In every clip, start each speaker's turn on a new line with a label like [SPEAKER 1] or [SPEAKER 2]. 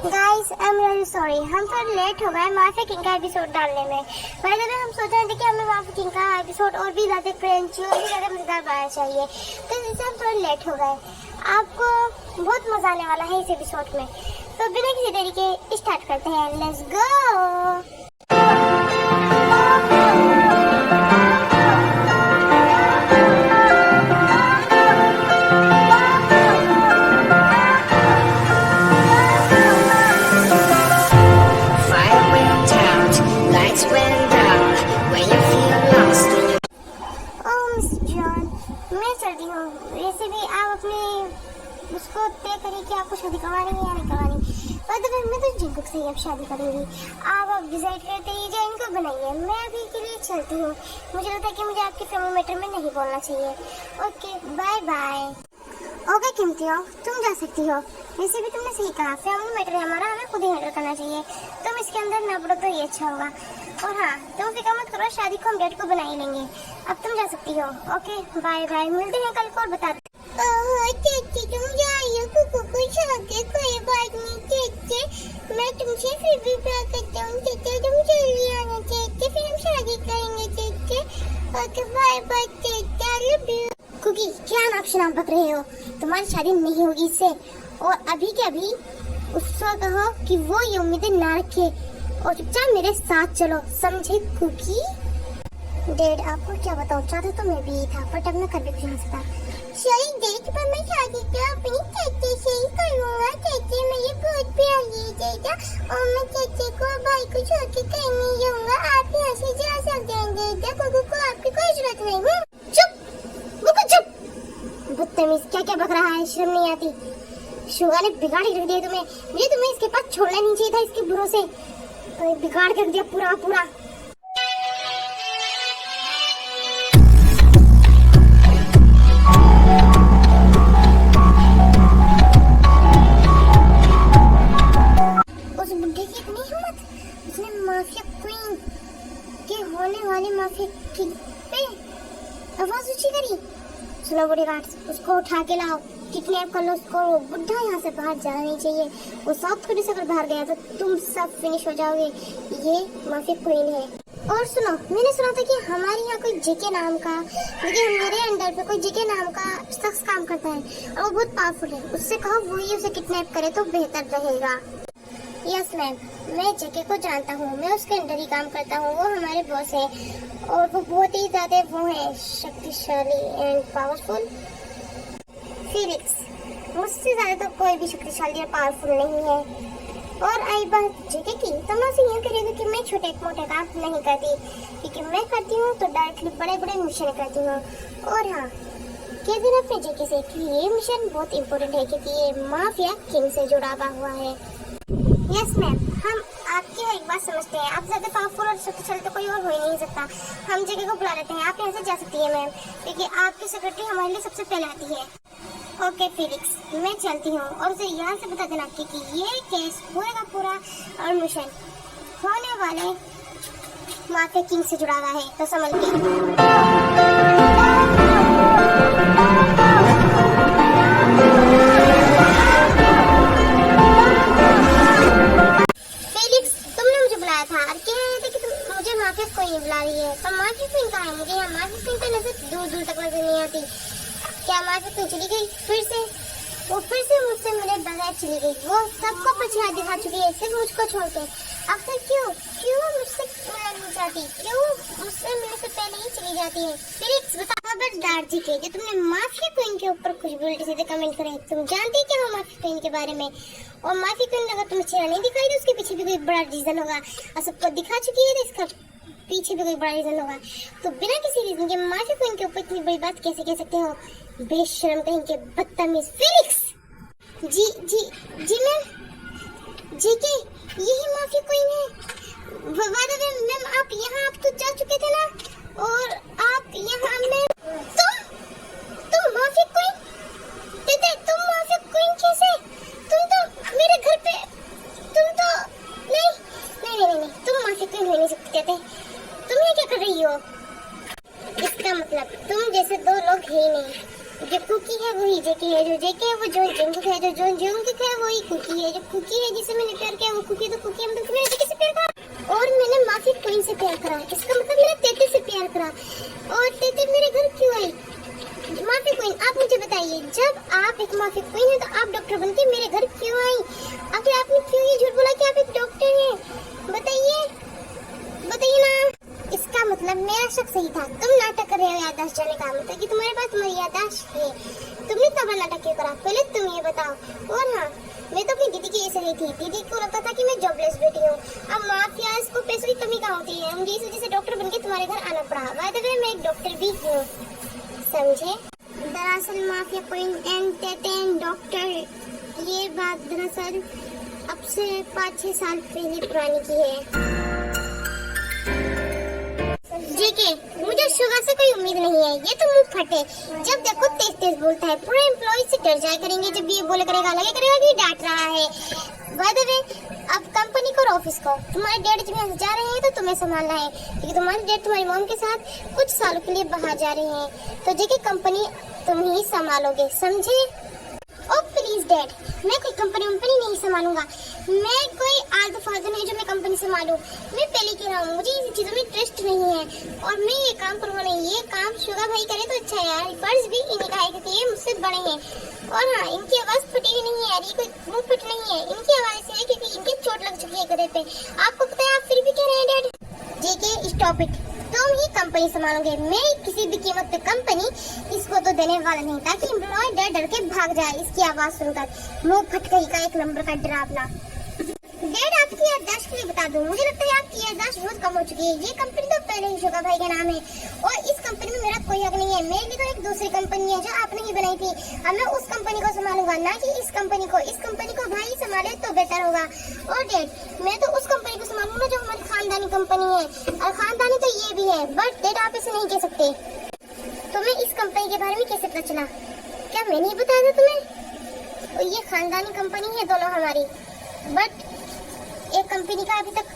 [SPEAKER 1] Guys I am really sorry, हम थोड़ा late हो गए माफी किंग का एपिसोड डालने में। पहले तो हम सोच रहे थे कि हमें माफी किंग का एपिसोड और भी ज्यादा क्रेंची और भी ज्यादा मजेदार बनाना चाहिए, तो इससे हम थोड़ा लेट हो गए। आपको बहुत मजा आने वाला है इस एपिसोड में, तो बिना किसी देरी के स्टार्ट करते हैं। Let's go. मैं चलती हूँ। वैसे भी आप अपने उसको तय करिए कि आपको शादी करवानी है या नहीं करवानी। और तो मैं तो जिनको से अब शादी करूंगी, आप डिसाइड करते ही जो इनको बनाइए। मैं अभी के लिए चलती हूँ, मुझे लगता है कि मुझे आपके फैमिली मैटर में नहीं बोलना चाहिए। Okay bye bye. ओके कीमती हो, तुम जा सकती हो। वैसे भी तुमने सही कहा, फैमिली मैटर है हमारा, हमें खुद ही हैंडल करना चाहिए। तुम इसके अंदर ना पड़ो तो ये अच्छा होगा। और हाँ, तुम फिक्र मत करो, शादी को हम डेट को बना ही लेंगे। अब तुम जा सकती हो। ओके बाय बाय, मिलते हैं कल को और बताते। तुम जाइए, कोई बात नहीं। मैं तुमसे फिर भी प्यार करता हूँ। तुम जल्दी आना, फिर हम शादी करेंगे। Okay bye bye, love you. Cookie, क्या नाम शनाम बक रहे हो? तुम्हारी शादी नहीं होगी इससे। और अभी के अभी उसको कहो कि वो ये उम्मीदें ना रखे और चुपचाप मेरे साथ चलो, समझे कुकी? डैड, आपको क्या बताऊं, चाहते तो मैं भी था, बट अब मैं कर भी कुछ नहीं सकता। सही डेट पर मैं शादी तो अपनी चाचे से ही करूंगा। चाचे मुझे बहुत प्यार दीजिएगा और मैं चाचे को भाई को छोड़ के कहीं नहीं जाऊंगा। आप यहाँ से जा सकते हैं डेटा, कुकू को आपकी कोई जरूरत नहीं। चुप बुकू, चुप। बदतमीज, क्या क्या बक रहा है, शर्म नहीं आती? शुगा ने बिगाड़ ही रख दिया तुम्हें। मुझे तुम्हें इसके पास छोड़ना नहीं चाहिए था, इसके भरोसे तो बिगाड़ कर दिया पूरा पूरा। उस बुड्ढे की इतनी हिम्मत, उसने माफिया क्वीन के होने वाली माफिया किंग पे आवाज ऊंची करी। सुनो बॉडीगार्ड्स, उसको उठा के लाओ, किडनैप कर लो उसको। बुड्ढा यहाँ से बाहर जाना नहीं चाहिए। वो साउथ कोरिया से अगर बाहर गया तो तुम सब फिनिश हो जाओगे। ये माफिया क्वीन है। और सुनो, मैंने सुना था कि हमारे यहाँ कोई जेके नाम का, लेकिन हमारे अंडर पे कोई जेके नाम का शख्स काम करता है और वो बहुत पावरफुल है। उससे कहो वो ही उसे किडनैप करे तो बेहतर रहेगा। यस मैम, मैं जेके को जानता हूँ, मैं उसके अंडर ही काम करता हूँ। वो हमारे बॉस है और वो बहुत ही ज्यादा वो है शक्तिशाली एंड पावरफुल। फिलिक्स, मुझसे ज्यादा तो कोई भी शक्तिशाली और पावरफुल नहीं है। और आई बात जेके की, तो मैं उसे यूँ करेगी कि मैं छोटे मोटे काम नहीं करती, क्योंकि मैं करती हूँ तो डायरेक्टली बड़े बड़े मिशन करती हूँ। और हाँ, कह देना अपने जेके से कि ये मिशन बहुत इम्पोर्टेंट है, क्योंकि ये माफिया किंग से जुड़ा हुआ है। यस मैम, हम आपकी हर एक बात समझते हैं। आप ज्यादा पावरफुल और शक्तिशाली तो कोई और हो ही नहीं सकता। हम जगह को बुला लेते हैं, आप यहाँ से जा सकती है मैम, क्योंकि आपकी सिक्योरिटी हमारे लिए सबसे पहले आती है। ओके फिलिक्स, मैं चलती हूँ और उसे यहाँ से बता देना कि ये केस पूरे का पूरा और मिशन होने वाले माफिया किंग से जुड़ा हुआ है, तो समझ कोई नहीं बुला रही है। तो माफी क्वीन कहाँ है? मुझे यहाँ माफी क्वीन तो नजर दूर दूर तक नजर नहीं आती। क्या माफी क्वीन चली गई फिर से? वो फिर से मुझसे मिले बगैर चली गई। वो सबको पछाड़ दिखा चुकी है, सिर्फ मुझको छोड़ के। आखिर क्यों मुझसे मिलना नहीं चाहती? क्यों मुझसे मिलने से पहले ही चली जाती है? फिलिक्स बता, खबरदार जी के जो तुमने माफी क्वीन के ऊपर कुछ उल्टे सीधे कमेंट करे। तुम जानती क्या हो माफी क्वीन के बारे में? और माफी क्वीन अगर तुम्हें चेहरा नहीं दिखाई तो उसके पीछे भी कोई बड़ा रीजन होगा, और सबको दिखा चुकी है तो इसका पीछे भी कोई बड़ा रीजन होगा। तो बिना किसी रीजन के माफी क्वीन के ऊपर इतनी बड़ी बात कैसे कह सकते हो? बेशर्म कहीं के बदतमीज। फिलिक्स जी मैम, जेके यही माफी क्वीन है। मैम आप यहाँ आप तो जा चुके थे ना, और आप यहाँ मैम तुम माफी क्वीन? तुम माफी क्वीन कैसे? तुम तो मेरे घर पे, तुम तो नहीं, तुम माफी क्वीन हो नहीं सकते थे। तुम ये क्या कर रही हो? इसका मतलब तुम जैसे दो लोग है ही नहीं। जो कुकी है वही जेके जेके है, जो जेके है वो जॉन जंगकुक है, जो जॉन जंगकुक है वही कुकी है, जो कुकी है जिसे मैंने प्यार किया वो कुकी, तो कुकी मतलब मैंने जेके से प्यार करा और मैंने माफी क्वीन से प्यार करा, इसका मतलब मैंने तेते से प्यार करा। और तेते मेरे घर क्यों आई? माफी क्वीन, आप मुझे बताइए, जब आप एक माफी क्वीन है तो आप डॉक्टर बनके मेरे घर क्यों आई? आखिर आपने क्यों ये झूठ बोला कि आप एक डॉक्टर हैं? बताइए ना। इसका मतलब मेरा शक सही था, तुम नाटक कर रहे हो याददाश्त जाने का, मतलब कि तुम्हारे पास तुम्हारी याददाश्त है। तुमने इतना बड़ा नाटक क्यों करा, पहले तुम ये बताओ। और हाँ, मैं तो अपनी दीदी की ऐसे रही थी, दीदी को लगता था कि मैं जॉबलेस बेटी हूँ। अब माफियाज को पैसों की कमी कहाँ होती है, मुझे इस वजह से डॉक्टर बनके तुम्हारे घर आना पड़ा। बाय द वे मैं एक डॉक्टर भी हूँ, समझे? दरअसल माफिया क्वीन एंड तेते एंड डॉक्टर, ये बात दरअसल अब से 5-6 साल पहले पुरानी की है। जेके, मुझे शुगर से कोई उम्मीद नहीं है, ये तो मुंह फटे, जब देखो तेज तेज बोलता है, पूरे एम्प्लॉय से डर जाया करेंगे जब ये बोले करेगा, लगे करेगा कि डांट रहा है। बाय द वे, अब कंपनी को और ऑफिस को, तुम्हारे डैड जब यहाँ जा रहे हैं तो तुम्हें संभालना है, क्योंकि तुम्हारे डैड तुम्हारी मॉम के साथ कुछ सालों के लिए बाहर जा रहे हैं, तो जेके कंपनी तुम ही संभालोगे, समझे? ओ प्लीज डैड, मैं कोई कंपनी नहीं संभालूंगा, मैं कोई आलतू फालतू नहीं जो मैं कंपनी संभालूं। मैं पहले कह रहा हूँ, मुझे इन चीजों में इंटरेस्ट नहीं है और मैं ये काम करूंगा नहीं। ये काम शुगर भाई करे तो अच्छा है यार, फर्ज भी इन्हीं का है क्योंकि ये मुझसे बड़े हैं। और हाँ, इनकी आवाज फटी नहीं है यार, ये कोई मुंह फट नहीं है, इनकी आवाज ऐसी है क्योंकि इनकी चोट लग चुकी है गले पे। आपको पता है, आप फिर भी कह रहे हैं डैड। जेके स्टॉप इट, तुम ही कंपनी संभालोगे, मैं किसी भी कीमत पे कंपनी इसको तो देने वाला नहीं, ताकि एम्प्लॉय डर डर के भाग जाए इसकी आवाज सुनकर। मुंह फटकई का 1 नंबर का डरावना। डैड, आपकी याददाश्त के लिए बता दूं, मुझे लगता है आपकी याददाश्त बहुत कम हो चुकी है। ये कंपनी तो पहले ही शुगर भाई का नाम है और इस कंपनी में मेरा कोई हक नहीं है। मेरे लिए तो एक दूसरी कंपनी है जो आपने ही बनाई थी, अब मैं उस कंपनी को संभालूंगा, ना कि इस कंपनी को। इस कंपनी को भाई संभाले तो बेटर होगा। और डैड, मैं तो उस कंपनी को संभालूंगा जो हमारी खानदानी कंपनी है, और खानदानी तो ये भी है, बट डैड आप इसे नहीं कह सकते। तुम्हें इस कंपनी के बारे में कैसे पता चला? क्या मैं नहीं बताया था तुम्हें? और ये खानदानी कंपनी है दोनों हमारी, बट एक कंपनी का अभी तक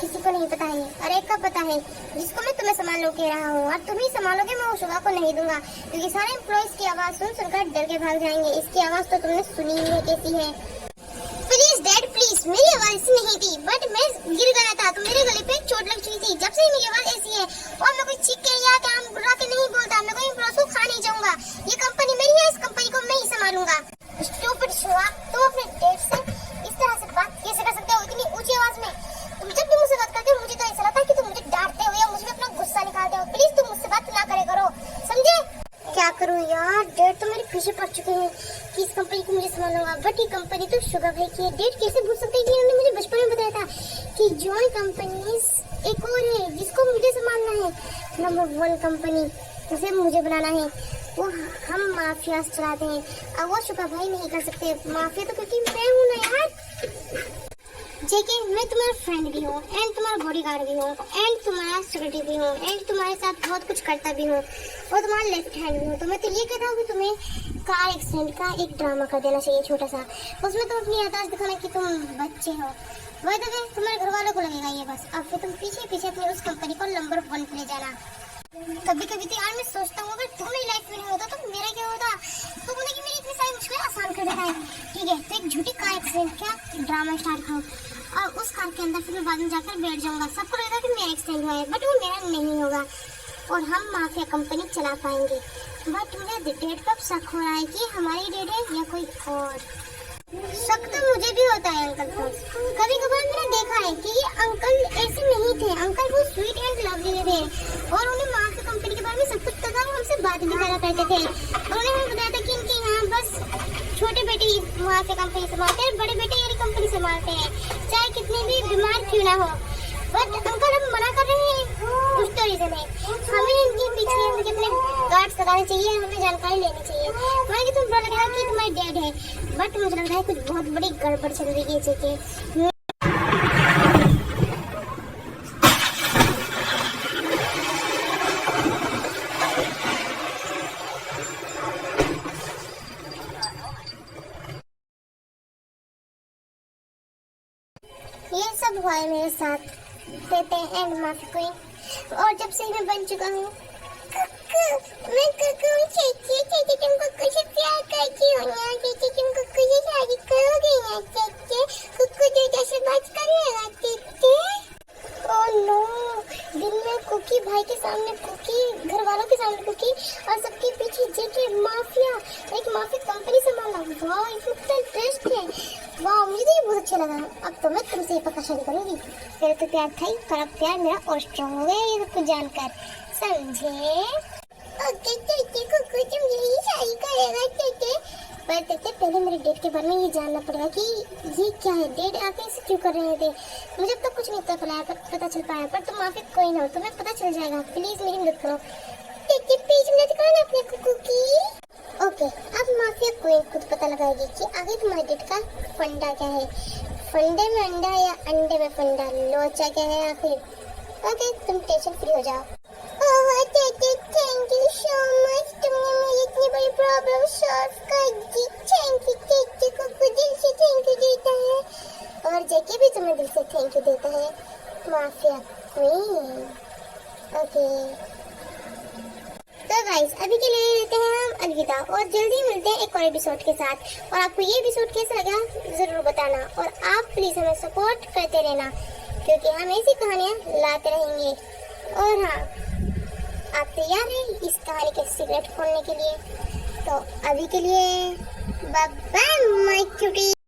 [SPEAKER 1] किसी को नहीं पता है, और एक का पता है जिसको मैं तुम्हें संभालो कह रहा हूँ, और तुम ही संभालोगे, मैं शुगर को नहीं दूंगा, क्योंकि सारे एम्प्लॉइज की आवाज सुनकर डर के भाग जाएंगे। इसकी आवाज तो तुमने सुनी ही है कैसी है। प्लीज डैड प्लीज, मेरी आवाज ऐसी नहीं थी, बट मैं गिर गया था तो मेरे गले पे चोट लग चुकी थी, जब से मेरी आवाज ऐसी है। और मैं कोई चीख के या काम बुला के नहीं बोलता, मैं कोई एम्प्लॉय को खा नहीं जाऊंगा। ये कंपनी मेरी है, इस कंपनी को मैं ही संभालूंगा। स्टूपिड शुआ, तुम अपने डैड से इस तरह से बात कैसे कर सकते हो इतनी ऊंची आवाज में? तुम जब भी मुझसे बात करते हो मुझे तो ऐसा लगता है कि तुम मुझे डांटते हो या मुझ में अपना गुस्सा निकालते हो। प्लीज तुम मुझसे बात ना करे करो, समझे? क्या करूं यार, डैड तो मेरे पीछे पड़ चुके हैं कि इस कंपनी को मुझे संभालूंगा, बट ये कंपनी तो शुगर भाई की है। डैड कैसे भूल सकते हैं कि उन्होंने मुझे बचपन में बताया था कि जॉइन कंपनीज एक और है जिसको मुझे संभालना है, नंबर 1 कंपनी उसे मुझे बनाना है। वो हम माफिया चलाते हैं, अब वो शुगर भाई नहीं कर सकते माफिया, तो क्योंकि मैं हूँ ना यार। जेके, मैं तुम्हारा फ्रेंड भी हूँ एंड तुम्हारा बॉडीगार्ड भी हूँ एंड तुम्हारा सिक्योरिटी भी हूँ एंड तुम्हारे साथ बहुत कुछ करता भी हूँ और तुम्हारा लेफ्ट हैंड भी हूँ। तो मैं तो ये कहता हूँ कि तुम्हें कार एक्सीडेंट का एक ड्रामा कर देना चाहिए छोटा सा, उसमें तुम अपनी याददाश्त दिखाना कि तुम बच्चे हो। वही तो तुम्हारे घर वालों को लगेगा ये बस, अब फिर तुम पीछे पीछे अपनी उस कंपनी को नंबर 1 पे ले जाना। कभी कभी तो यार मैं सोचता हूँ अगर तुम मेरी लाइफ में नहीं होता तो मेरा क्या होता, तो बोले कि मेरी इतनी सारी मुश्किलें आसान कर देता है। ठीक है, तो एक झूठी कार एक्सीडेंट का ड्रामा स्टार्ट करो और उस कार के अंदर फिर मैं बाद में जाकर बैठ जाऊंगा। सबको लगेगा कि मेरा एक्सीडेंट हुआ है, बट वो मेरा नहीं होगा और हम माफिया कंपनी चला पाएंगे। बट मुझे डेट पर शक हो रहा है कि हमारी डेट है या कोई और। शक तो मुझे भी होता है अंकल को, कभी कभार मैंने देखा है कि ये अंकल ऐसे नहीं थे, अंकल बहुत स्वीट एंड लवली थे और उन्हें माफिया कंपनी के बारे में सब कुछ पता, वो हमसे बात भी करा करते थे। उन्होंने हमें बताया था कि इनके यहाँ बस छोटे बेटे माफिया कंपनी संभालते हैं, बड़े बेटे ये कंपनी संभालते हैं, चाहे कितने भी बीमार क्यों ना हो। बट अंकल हम मना कर रहे हैं कुछ तो रीजन है, हमें इनके पीछे इनके अपने गार्ड्स लगाने चाहिए, हमें जानकारी लेनी चाहिए। मुझे तुम बुरा लग रहा है कि तुम्हारे डैड है, बट मुझे लग रहा है कुछ बहुत बड़ी गड़बड़ चल रही है जेके। ये सब हुआ है मेरे साथ तेते एंड माफी क्वीन, और जब से मैं बन चुका हूँ मैं कुकू चाची तुम कुकू से प्यार करती हो ना, चाची तुम कुकू से शादी करोगे ना चाची, कुकू चाचा से बात करेगा चाची। ओह नो, दिन में कुकी भाई के सामने कुकी, घर वालों के सामने कुकी और सबके पीछे जेके माफिया, एक माफिया कंपनी संभालना। वाह इतना इंटरेस्ट है, वाह मुझे तो ये बहुत अच्छा लगा। अब तो मैं तुमसे पक्का शादी करूंगी। मेरा तो प्यार था ही, पर अब प्यार मेरा और स्ट्रॉन्ग हो गया ये सब कुछ जानकर, समझे? ओके चाची कुकू तुम यही शादी करेगा चाची, पर चाचा पहले मेरे डेट के बारे में ये जानना पड़ेगा कि ये क्या है, डेट आके इसे क्यों कर रहे थे। मुझे अब तक कुछ नहीं पता चल पाया, पर तुम माफी कोई ना हो, तुम्हें पता चल जाएगा। प्लीज मेरी मदद करो चाची, प्लीज मदद करो ना अपने कुकू की। ओके अब माफिया क्वीन खुद पता लगाएगी कि आगे तुम्हारे डेट का फंडा क्या है, फंडे में अंडा या अंडे में फंडा, लोचा क्या है आखिर। ओके तुम टेंशन फ्री हो जाओ। ओह चाचा थैंक यू सो मच, तुमने मेरी इतनी बड़ी प्रॉब्लम सॉल्व कर दी। थैंक यू चाचा, कुकू दिल से थैंक यू देता है और जेके भी तुम्हें दिल से थैंक यू देता है माफिया क्वीन। ओके तो गाइस अभी के लिए लेते हैं हम अलविदा और जल्दी मिलते हैं एक और एपिसोड के साथ। और आपको ये एपिसोड कैसा लगा जरूर बताना और आप प्लीज हमें सपोर्ट करते रहना क्योंकि हम ऐसी कहानियां लाते रहेंगे। और हाँ, आप तैयार हैं इस कहानी के सीक्रेट खोलने के लिए? तो अभी के लिए बाय बाय माय क्यूटी।